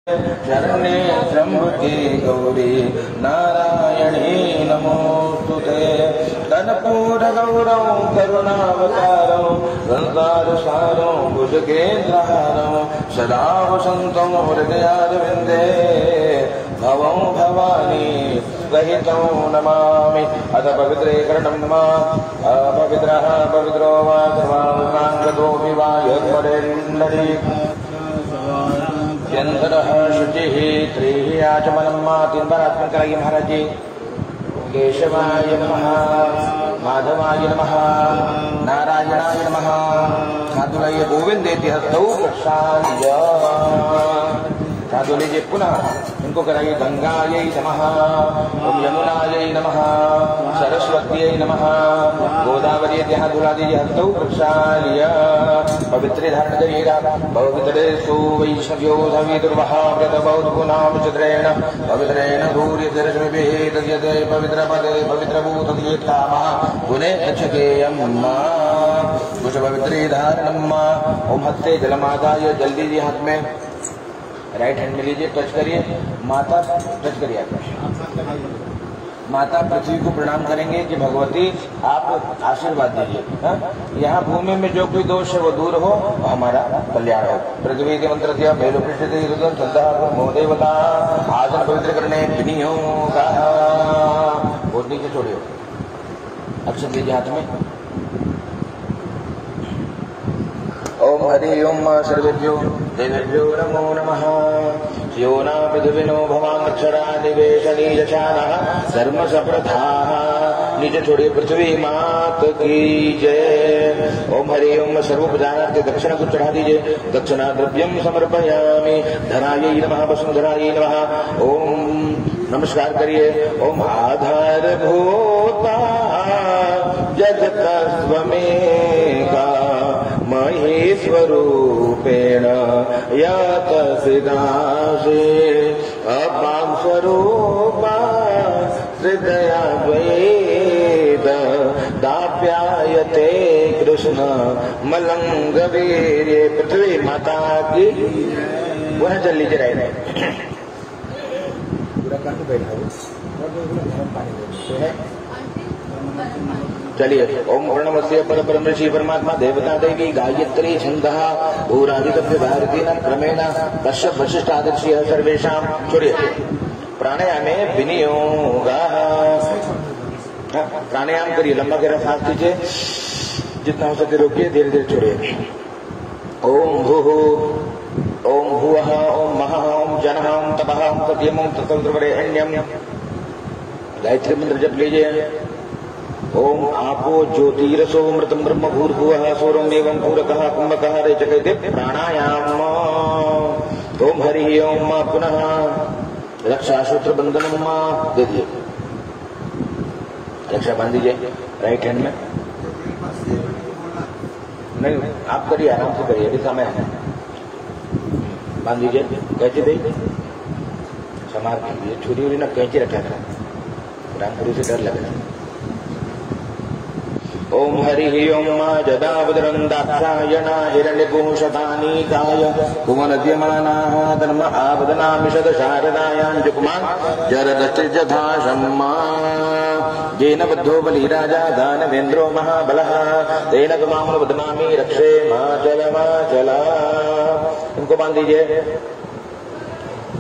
शरण्ये त्र्यंबके गौरी नारायणी नमोस्तुते। कर्पूरगौरं करुणावतारं संसारसारं भुजगेन्द्रहारं सदा वसन्तं हृदयारविन्दे भवं भवानी सहितं नमामि। अथ पवित्रे करणं नमः अपवित्रः पवित्रो वा सर्वाङ्गतोऽपि वा यत्परेण्डरी चंद्रः शुचिः त्रिः आचमनं तीन कराइए महाराज जी। केशवाय नमः, माधवाय नमः, नारायणाय नमः। हाथ धुलाइए गोविंदेति हस्तौ प्रक्षाल्य। हाथ धो लीजिए पुनः। इनको कराइए गंगायै नमः, ओम यमुनायै नमः, सरस्वत्यै नमः, गोदावरी हाथ धुला दीजिए हस्तौ प्रक्षाल्य। पवित्रे धारण करिएगा। पवित्रेषु वैष्णव्यो धविदुर्वः व्रतबौद्धगुणां चित्रेण पवित्रेण धूर्यदर्शनभिः तद्यते पवित्रपदे पवित्रभूतदीयत्कामः गुणे गच्छकेयम् कुछ पवित्रे धारणम्। ओम हस्ते जलमादाय जल दीजिए हाथ में, राइट हैंड में लीजिए, टच करिए माता, टच करिए माता पृथ्वी को प्रणाम करेंगे कि भगवती आप आशीर्वाद दीजिए। यहाँ भूमि में जो कोई दोष है वो दूर हो और हमारा कल्याण हो। पृथ्वी के मंत्र दिया मेलो पृष्ठते रुदन संध्या मो देवता आसन पवित्र करने विनियोग बहुत नीचे छोड़िए। अक्षर दीजिए हाथ में। ओम हरि ओम सर्वेभ्यो देवेभ्यो नमो नमः। यो न पृथ्विनो भवाक्षरा निवेशनी यशानः धर्म सप्रथाः। नीचे छोड़िए। पृथ्वी मात की जय। ओम हरि ओम सर्वोपचारार्थे दक्षिणा को चढ़ा दीजिए। दक्षिणा द्रव्यम समर्पयामि। धरायै नमः, वसुंधरायै नमः। ओम नमस्कार करिए। ओम आधारभूता जगतस्त्वमेका महेश्वरूपेण यात सिदासे अपां स्वरूपा हृदया द्वैत दाप्यायते कृष्ण मलंग वीर्ये। पृथ्वी माता की वह चल लीजिए। रहे पूरा काट बैठा है। चलिए। ओम प्रणमस्य पर ब्रह्म ऋषि परमात्मा देवता देवी गायत्री छंदः भूराधिकव्य भारती न क्रमेण कश्यप वशिष्ठ आदर्शी सर्वेषां। छोड़िए। प्राणायामे विनियोगः। प्राणायाम करिए। लंबा गहरा सांस लीजिए, जितना हो सके रोकिए, धीरे धीरे छोड़िए। ओम भूः ओम भुवः ओम महः ओम जनः ओम तपः ओम तद्यम् ओम तत्सवितुर्वरेण्यम्। गायत्री मंत्र जप लीजिए। ओम आपो ज्योतिरसो मृतम ब्रह्म भूर्भुवः सूरम एवं पूरकः कुंभकः रेचकैते प्राणायाम। ओम हरि ओम पुनः रक्षा सूत्र बंधनम दे दीजिए। रक्षा बांध दीजिए राइट हैंड में। नहीं आप करिए, आराम से करिए, अभी समय है। बांध दीजिए। कैंची दे समार कीजिए। छुरी उरी ना कैंची रखा करें, रामपुरी से डर लगेगा। ओम हरि ओम जदावदरंदाक्षायण हिरण्यपुंशतानीकाय कुमनद्यमानाः धर्म आबदनामिषद शारदायां जुक्मान् जरदष्टिर्जथाशम्मा। येन बद्धो बलिराजा दानवेन्द्रो महाबलः तेन त्वां वदनामि रक्षे माचलमाचला। इनको बांध दीजिए।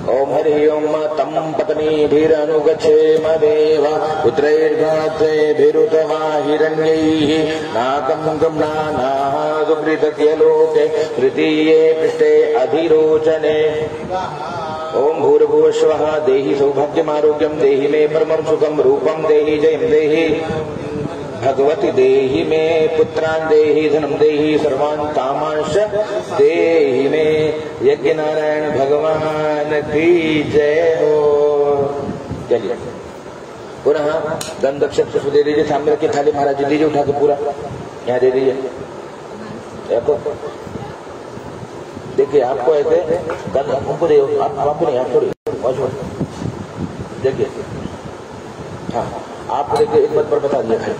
ओम हरि ओम तम पत्नीभिरनुगच्छेम देव पुत्रैर्घात्रेभिरुतवा हिरण्यैः नाकं गम्नानाः सुकृतस्य लोके तृतीये पृष्ठे अधिरोचने। ओम भूर्भुवस्वः देहि सौभाग्यमारोग्यं देहि मे परमं सुखं रूपं देहि जयं देहि भगवती देहि मे पुत्रान् देहि धनं देहि सर्वान् कामांश्च देहि मे। यज्ञ नारायण भगवान की जय हो। चलिए पुनः दंड दक्षिण पुष्प दे दीजिए। सामने रखिए थाली महाराज जी दीजिए उठा के पूरा यहाँ दे दीजिए। देखिए आपको ऐसे उनको दे, आपको नहीं, आप छोड़िए देखिए। हाँ आपको देखिए एक बात पर बता दिया खाली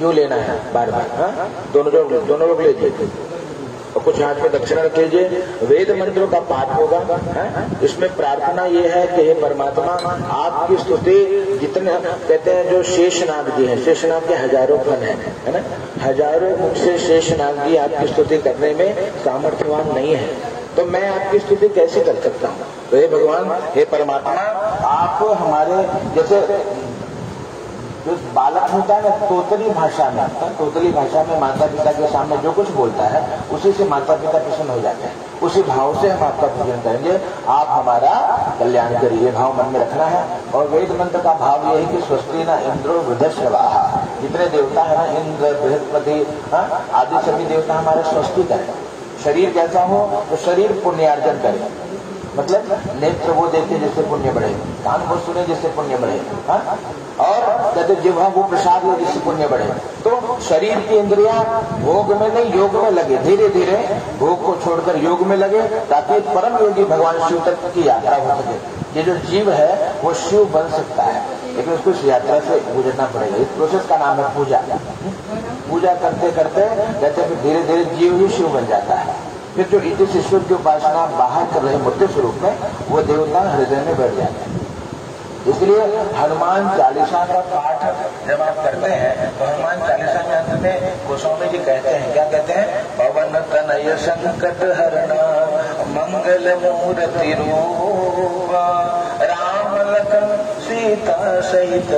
यूं लेना है बार बार। हाँ दोनों लोग लीजिए और कुछ हाथ में दक्षिणा रख लीजिए। वेद मंत्रों का पाठ होगा। इसमें प्रार्थना ये है कि हे परमात्मा, आपकी स्तुति जितने कहते हैं जो शेषनाग जी हैं, शेषनाग के हजारों फन है ना, हजारों मुख से शेषनाग जी आपकी स्तुति करने में सामर्थ्यवान नहीं है, तो मैं आपकी स्तुति कैसे कर सकता हूँ। तो हे भगवान, हे परमात्मा, आप हमारे जैसे जो बालक होता है ना, तोतली भाषा में माता पिता के सामने जो कुछ बोलता है उसी से माता पिता प्रसन्न हो जाते हैं, उसी भाव से हम आपका पूजन करेंगे। आप हमारा कल्याण करिए, भाव मन में रखना है। और वेद मंत्र का भाव यह है कि स्वस्ति न इंद्रो वृद्धश्रवाः, जितने देवता है ना, इंद्र बृहस्पति आदि सभी देवता हमारे स्वस्ति करें। शरीर कैसा हो तो शरीर पुण्यार्जन करे, मतलब नेत्र वो देखे जिससे पुण्य बढ़े, कान वो सुने जिससे पुण्य बढ़े, और कहते जिह्वा वो प्रसाद ले जिससे पुण्य बढ़े। तो शरीर की इंद्रियां भोग में नहीं योग में लगे, धीरे धीरे भोग को छोड़कर योग में लगे, ताकि परम योगी भगवान शिव तक की यात्रा हो सके। ये जो जीव है वो शिव बन सकता है, लेकिन उसको इस यात्रा से गुजरना पड़ेगा। इस प्रोसेस का नाम है पूजा। पूजा करते करते कहते फिर धीरे धीरे जीव ही शिव बन जाता है। फिर जो इस ईश्वर की उपासना बाहर कर रहे मूर्ति स्वरूप में, वो देवता हृदय में बैठ जाते हैं। इसलिए हनुमान चालीसा का पाठ जब आप करते हैं तो हनुमान चालीसा के अंत में गोस्वामी जी कहते हैं, क्या कहते हैं, पवन तनय संकट हरणा मंगल मूर्ति रूप राम लखन सीता सहित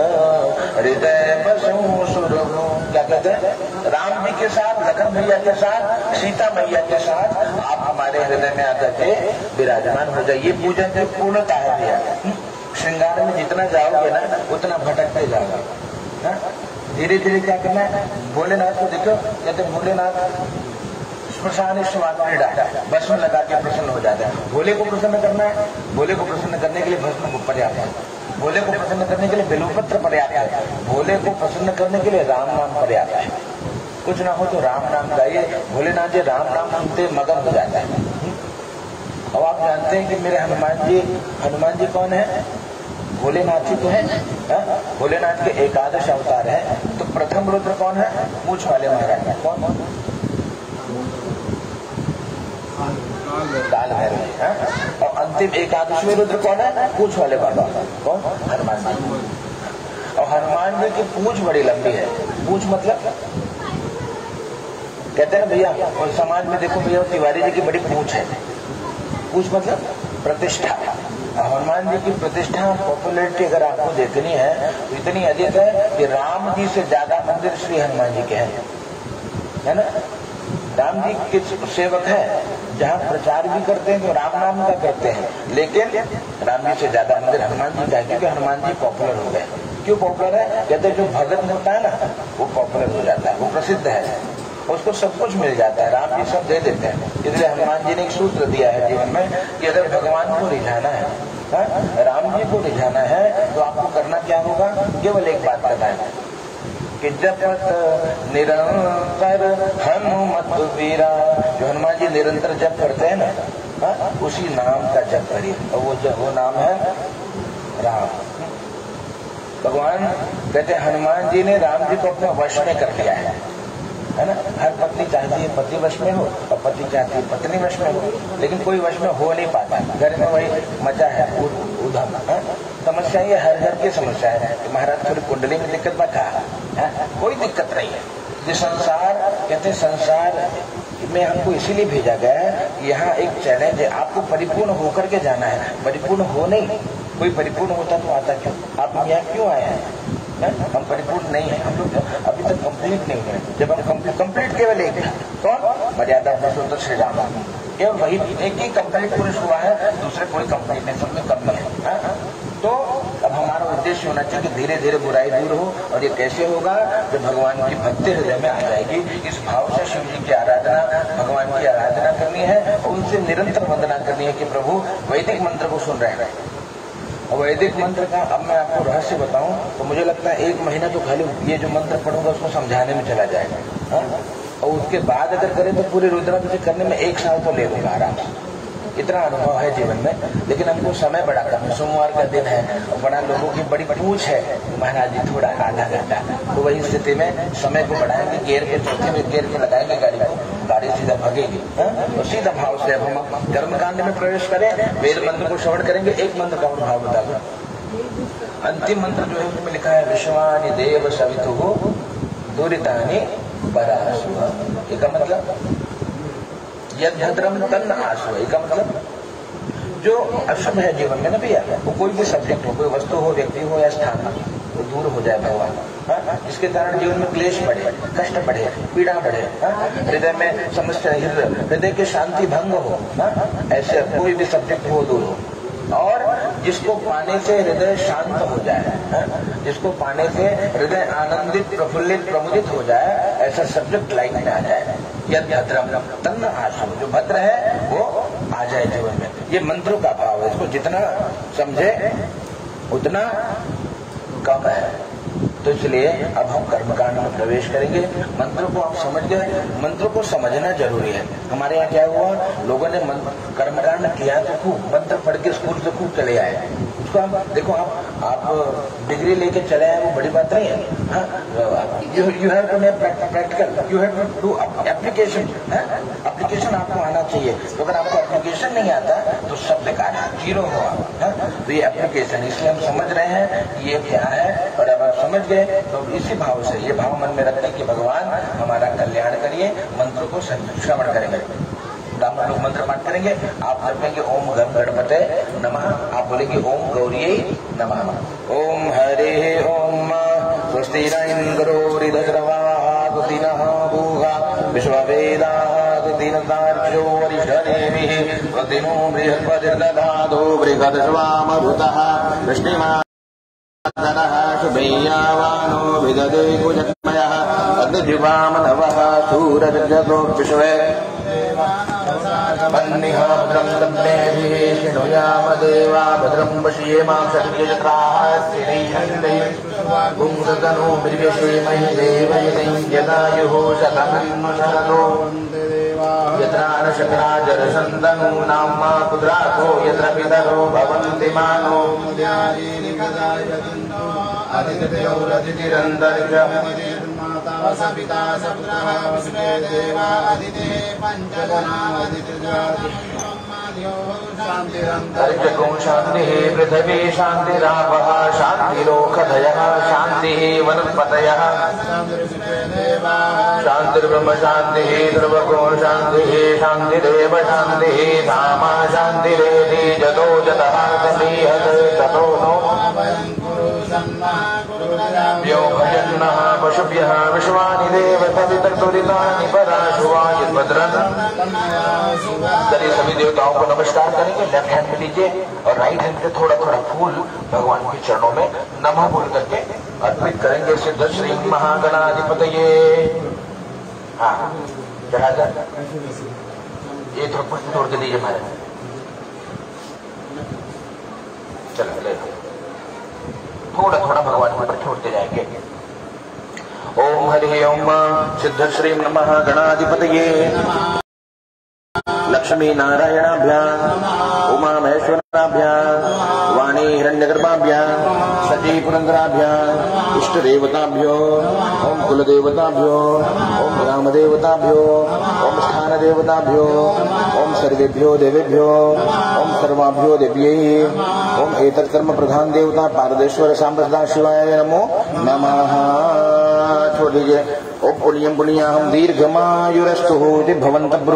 हृदय बसु सुरभु। क्या कहते हैं, राम जी के साथ, लखन भैया के साथ, सीता मैया के साथ आप हमारे हृदय में आकर के विराजमान हो जाइए। पूजन की पूर्णता है भैया। श्रृंगार में जितना जाओगे ना उतना भटकते जाओगे। धीरे धीरे क्या करना है, भोलेनाथ को देखो, कहते भोलेनाथ स्मशान क्रीड़ा, भस्म लगा के प्रसन्न हो जाता है। भोले को प्रसन्न करना है, भोले को प्रसन्न करने के लिए भस्म पर्याप्त है, भोले को प्रसन्न करने के लिए बिल्वपत्र पर्याप्त है, भोले को प्रसन्न करने के लिए राम नाम पर्याप्त है। कुछ ना हो तो राम नाम गाइए। भोलेनाथ जी राम नाम सुनते मगन हो जाता है। अब आप जानते हैं कि मेरे हनुमान जी कौन है, भोलेनाथ ही तो है। भोलेनाथ के एकादश अवतार है। तो प्रथम रुद्र कौन है, पूछ वाले महाराज, कौन, काल भैरव। और अंतिम एकादशवें रुद्र कौन है, पूछ वाले बाबा, कौन, हनुमान जी। और हनुमान जी की पूछ बड़ी लंबी है। पूछ मतलब कहते हैं भैया, और समाज में देखो भैया, तिवारी जी की बड़ी पूछ है। पूछ मतलब प्रतिष्ठा। हनुमान जी की प्रतिष्ठा, पॉपुलैरिटी अगर आपको देखनी है तो इतनी अधिक है कि राम जी से ज्यादा मंदिर श्री हनुमान जी के हैं, है ना। राम जी के सेवक हैं, जहाँ प्रचार भी करते हैं तो राम नाम का करते हैं, लेकिन राम जी से ज्यादा मंदिर हनुमान जी का है, क्योंकि हनुमान जी पॉपुलर हो गए। क्यों पॉपुलर है, कहते हैं जो भगत होता है ना वो पॉपुलर हो जाता है, वो प्रसिद्ध है, उसको सब कुछ मिल जाता है, राम जी सब दे देते हैं। इसलिए हनुमान जी ने एक सूत्र दिया है जीवन में कि अगर भगवान को रिझाना है, राम जी को रिझाना है, तो आपको करना क्या होगा, केवल एक बात करना है कि जपत निरंतर हनुमत वीरा। जो हनुमान जी निरंतर जप करते हैं ना, उसी नाम का जप करिए, और वो नाम है राम। भगवान कहते हैं हनुमान जी ने राम जी को अपने वश में कर लिया है ना। हर पत्नी चाहती है पति वश में हो, और पति चाहती है पत्नी वश में हो, लेकिन कोई वश में हो नहीं पाता। घर में वही मचा है उधम। समस्या ये हर घर की समस्या है कि महाराज थोड़ी कुंडली में दिक्कत बता, कोई दिक्कत नहीं है। ये संसार, कहते हैं संसार में हमको इसीलिए भेजा गया है कि यहाँ एक चैलेंज है, आपको परिपूर्ण होकर के जाना है, परिपूर्ण हो नहीं। कोई परिपूर्ण होता तो आता क्यों, आप यहाँ क्यों आए हैं? हम परिपूर्ण नहीं है, हम लोग अभी तक कंप्लीट नहीं है। जब हम कंप्लीट केवल एक है, कौन, मर्यादा पुरुषोत्तम श्री राम, केवल वही एक ही कंप्लीट पुरुष हुआ है, दूसरे कोई कंप्लीट नहीं, सब में कम है। तो अब हमारा उद्देश्य होना चाहिए कि धीरे धीरे बुराई दूर हो। और ये कैसे होगा, जब भगवान की भक्ति हृदय में आ जाएगी। इस भाव से शिव जी की आराधना, भगवान की आराधना करनी है, उनसे निरंतर वंदना करनी है कि प्रभु वैदिक मंत्र को सुन रहे हैं। और वैदिक मंत्र का अब मैं आपको रहस्य बताऊं तो मुझे लगता है 1 महीना तो खाली ये जो मंत्र पढ़ूंगा उसको समझाने में चला जाएगा। और उसके बाद अगर करें तो पूरे रुद्राभिषेक करने में 1 साल तो ले लूंगा आराम से। इतना अनुभव है जीवन में, लेकिन हमको समय बड़ा कम है। सोमवार का दिन है और बड़ा लोगों की बड़ी पूछ है, महाराज जी थोड़ा आधा घंटा, तो वही स्थिति में समय को बढ़ाएंगे, गियर के चौथे में गियर के लगाएंगे गाड़ी को, गाड़ी सीधा भागेगी। तो सीधा भाव से अब हम कर्मकांड में प्रवेश करें, वेद मंत्र को श्रवण करेंगे। एक मंत्र का और भाव बता दो। अंतिम मंत्र जो है उसमें लिखा है विश्वानि देव सवितुः दुरितानि पराशुः। इसका मतलब यद भद्रम तन्न आशु। इसका मतलब जो अशुभ है जीवन में ना भैया, वो कोई भी सब्जेक्ट हो, कोई वस्तु हो, व्यक्ति हो या स्थान हो, वो दूर हो जाए भगवान। जिसके कारण जीवन में क्लेश बढ़े, कष्ट बढ़े, पीड़ा बढ़े, हृदय में समस्या, हृदय की शांति भंग हो, ऐसे कोई भी सब्जेक्ट हो दूर हो। और जिसको पाने से हृदय शांत हो जाए, जिसको पाने से हृदय आनंदित, प्रफुल्लित, प्रमुदित हो जाए, ऐसा सब्जेक्ट लाइफ में आ जाए। यद भद्रम तन्न आशु, जो भद्र है वो आ जाए जीवन में। ये मंत्रों का भाव है, इसको जितना समझे उतना कम है। तो इसलिए अब हम कर्मकांड में प्रवेश करेंगे। मंत्रों को आप समझ गए, मंत्रों को समझना जरूरी है। हमारे यहाँ क्या हुआ, लोगों ने कर्मकांड किया तो खूब, मंत्र पढ़ के स्कूल से खूब चले आए। उसको हम देखो, आप डिग्री लेके चले आए, वो बड़ी बात नहीं है। You have to make practical, you have to do application. Application आपको आना चाहिए। तो अगर आपको एप्लीकेशन नहीं आता तो सब बेकार है, जीरो हो आप। तो ये एप्लीकेशन, इसलिए हम समझ रहे हैं ये क्या है। और अब आप समझ गए तो इसी भाव से, ये भाव मन में रखते कि भगवान हमारा कल्याण करिए, मंत्र को श्रवण करेंगे। ब्राह्मण लोग मंत्र पाठ करेंगे। आप जपेंगे ओम गम गणपते नमः, आप बोलेंगे ओम गौरिये नमः। ओम हरे ओम स्वस्ति न इंद्रो ऋदद्रवाः दिनः भूः विश्ववेदाः दिनतार्क्ष्यो वरिष्ठदेवीः स्वस्तिनो बृहस्पतिर्दधातु बृहद्श्वामरुतः वृष्टिमान् शुभैयावानो विदधे कुजन्मयः अग्निद्युवामनवः सूरजगतो विश्वे वह्निः भद्रं दम्नेभिः शृणुयाम देवा भद्रं पश्येमाक्षत्रियजत्राः स्थिरैः पुंसतनो मृगेशेमहि देवयितं जलायुः शतमन्नुशतो यत्रा न शक्रा जरसन्तनूनां मा पुत्रार्थो यत्र पितरो भवन्ति मानो पिता सपुत्रः विश्वे देवा अदिते शान्तिरन्तरिक्षगो शान्तिः पृथिवी शान्तिरापः शान्तिरोषधयः शान्तिः वनस्पतयः शान्तिर्ब्रह्म शान्तिः सर्वगो शान्तिः शान्तिरेव शान्तिः धामा शान्तिरेधि जतो जतः समीहत् ततो नो यो भजन्नः पशुभ्यः विश्वानि देव सवितर्तुरितानि पराशुवा यद्भद्रन्। चलिए सभी देवताओं को नमस्कार करेंगे। लेफ्ट हैंड में लीजिए और राइट हैंड से थोड़ा थोड़ा फूल भगवान के चरणों में नमः बोल करके अर्पित करेंगे। सिद्ध श्री महागणाधिपतये। हाँ चढ़ा जाए, ये थोड़ा तोड़ के दीजिए महाराज। चलो ले थोड़ा थोड़ा भगवान के ऊपर छोड़ते जाएंगे। ओम हरि ओम सिद्ध श्री नमः गणाधिपतये लक्ष्मी नारायणाभ्याम उमा महेश्वराभ्याम वाणी हिरण्यगर्भाभ्याम सजी पुरंदराभ्याम इष्ट देवताभ्यो ओम कुल देवताभ्यो ओम ग्राम देवताभ्यो ओम स्थान देवताभ्यो ओम सर्वेभ्यो देवेभ्यो ओम सर्वाभ्यो देव्यै ओम एतत् कर्म प्रधान देवता पारदेश्वर सांप्रदा शिवाय नमो नमः। छोड़ दीजिए। ओम पुण्यम पुण्याहम दीर्घमायुरस्तु भवन्तः